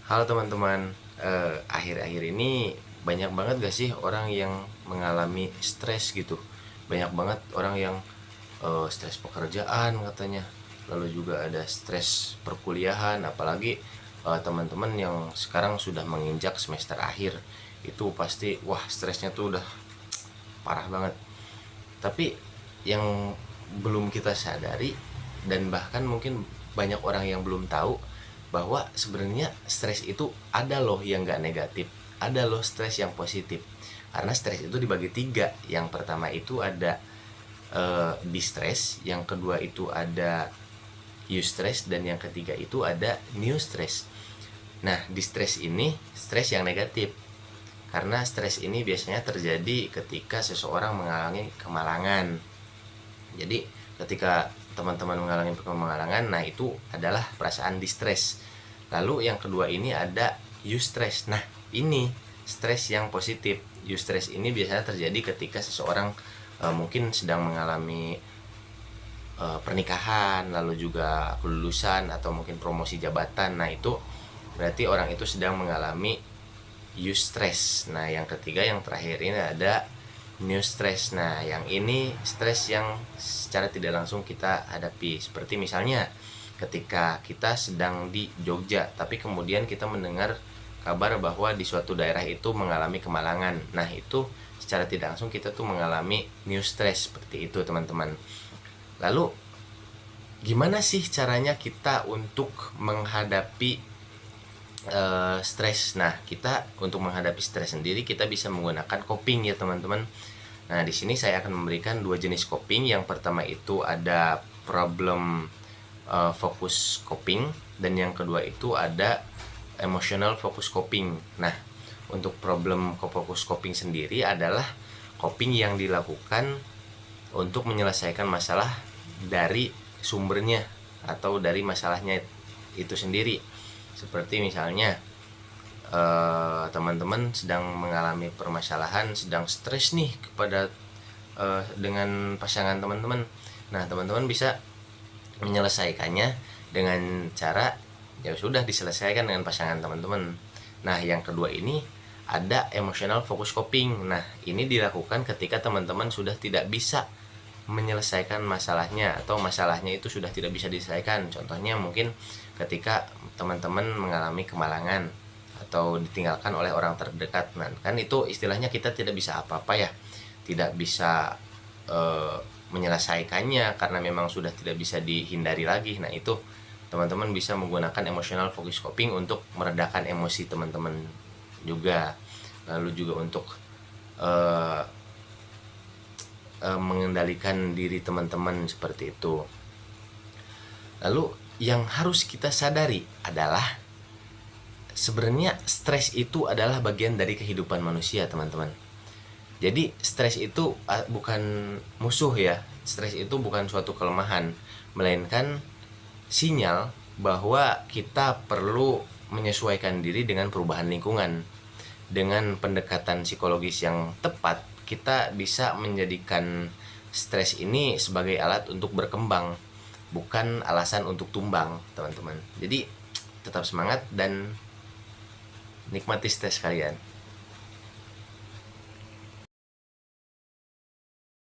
Halo teman-teman, akhir-akhir ini banyak banget gak sih orang yang mengalami stres gitu. Banyak banget orang yang stres pekerjaan katanya. Lalu juga ada stres perkuliahan, apalagi teman-teman yang sekarang sudah menginjak semester akhir. Itu pasti wah stresnya tuh udah parah banget. Tapi yang belum kita sadari dan bahkan mungkin banyak orang yang belum tahu bahwa sebenarnya stres itu ada loh yang gak negatif, ada loh stres yang positif. Karena stres itu dibagi tiga. Yang pertama itu ada distress, yang kedua itu ada eustress, dan yang ketiga itu ada new stress. Nah, distress ini stres yang negatif. Karena stres ini biasanya terjadi ketika seseorang mengalami kemalangan. Jadi ketika teman-teman mengalami kemalangan, nah itu adalah perasaan distress. Lalu yang kedua ini ada eustress. Nah, ini stres yang positif. Eustress ini biasanya terjadi ketika seseorang mungkin sedang mengalami pernikahan, lalu juga kelulusan atau mungkin promosi jabatan. Nah, itu berarti orang itu sedang mengalami eustress. Nah, yang ketiga yang terakhir ini ada new stress. Nah, yang ini stres yang secara tidak langsung kita hadapi. Seperti misalnya ketika kita sedang di Jogja, tapi kemudian kita mendengar kabar bahwa di suatu daerah itu mengalami kemalangan. Nah, itu secara tidak langsung kita tuh mengalami new stress seperti itu, teman-teman. Lalu gimana sih caranya kita untuk menghadapi stres? Nah, kita untuk menghadapi stres sendiri kita bisa menggunakan coping ya, teman-teman. Nah, di sini saya akan memberikan dua jenis coping. Yang pertama itu ada problem focus coping, dan yang kedua itu ada emotional focus coping. Nah, untuk problem focus coping sendiri adalah coping yang dilakukan untuk menyelesaikan masalah dari sumbernya atau dari masalahnya itu sendiri. Seperti misalnya teman-teman sedang mengalami permasalahan, sedang stres nih kepada dengan pasangan teman-teman. Nah, teman-teman bisa menyelesaikannya dengan cara ya sudah diselesaikan dengan pasangan teman-teman. Nah, yang kedua ini ada emotional focus coping. Nah, ini dilakukan ketika teman-teman sudah tidak bisa menyelesaikan masalahnya atau masalahnya itu sudah tidak bisa diselesaikan. Contohnya mungkin ketika teman-teman mengalami kemalangan atau ditinggalkan oleh orang terdekat. Nah, kan itu istilahnya kita tidak bisa apa-apa ya. Tidak bisa menyelesaikannya karena memang sudah tidak bisa dihindari lagi. Nah, itu teman-teman bisa menggunakan emotional focus coping untuk meredakan emosi teman-teman juga. Lalu juga untuk mengendalikan diri teman-teman seperti itu. Lalu yang harus kita sadari adalah sebenarnya stres itu adalah bagian dari kehidupan manusia, teman-teman. Jadi stres itu bukan musuh ya. Stres itu bukan suatu kelemahan, melainkan sinyal bahwa kita perlu menyesuaikan diri dengan perubahan lingkungan. Dengan pendekatan psikologis yang tepat, kita bisa menjadikan stres ini sebagai alat untuk berkembang, bukan alasan untuk tumbang, teman-teman. Jadi tetap semangat dan nikmati stres kalian.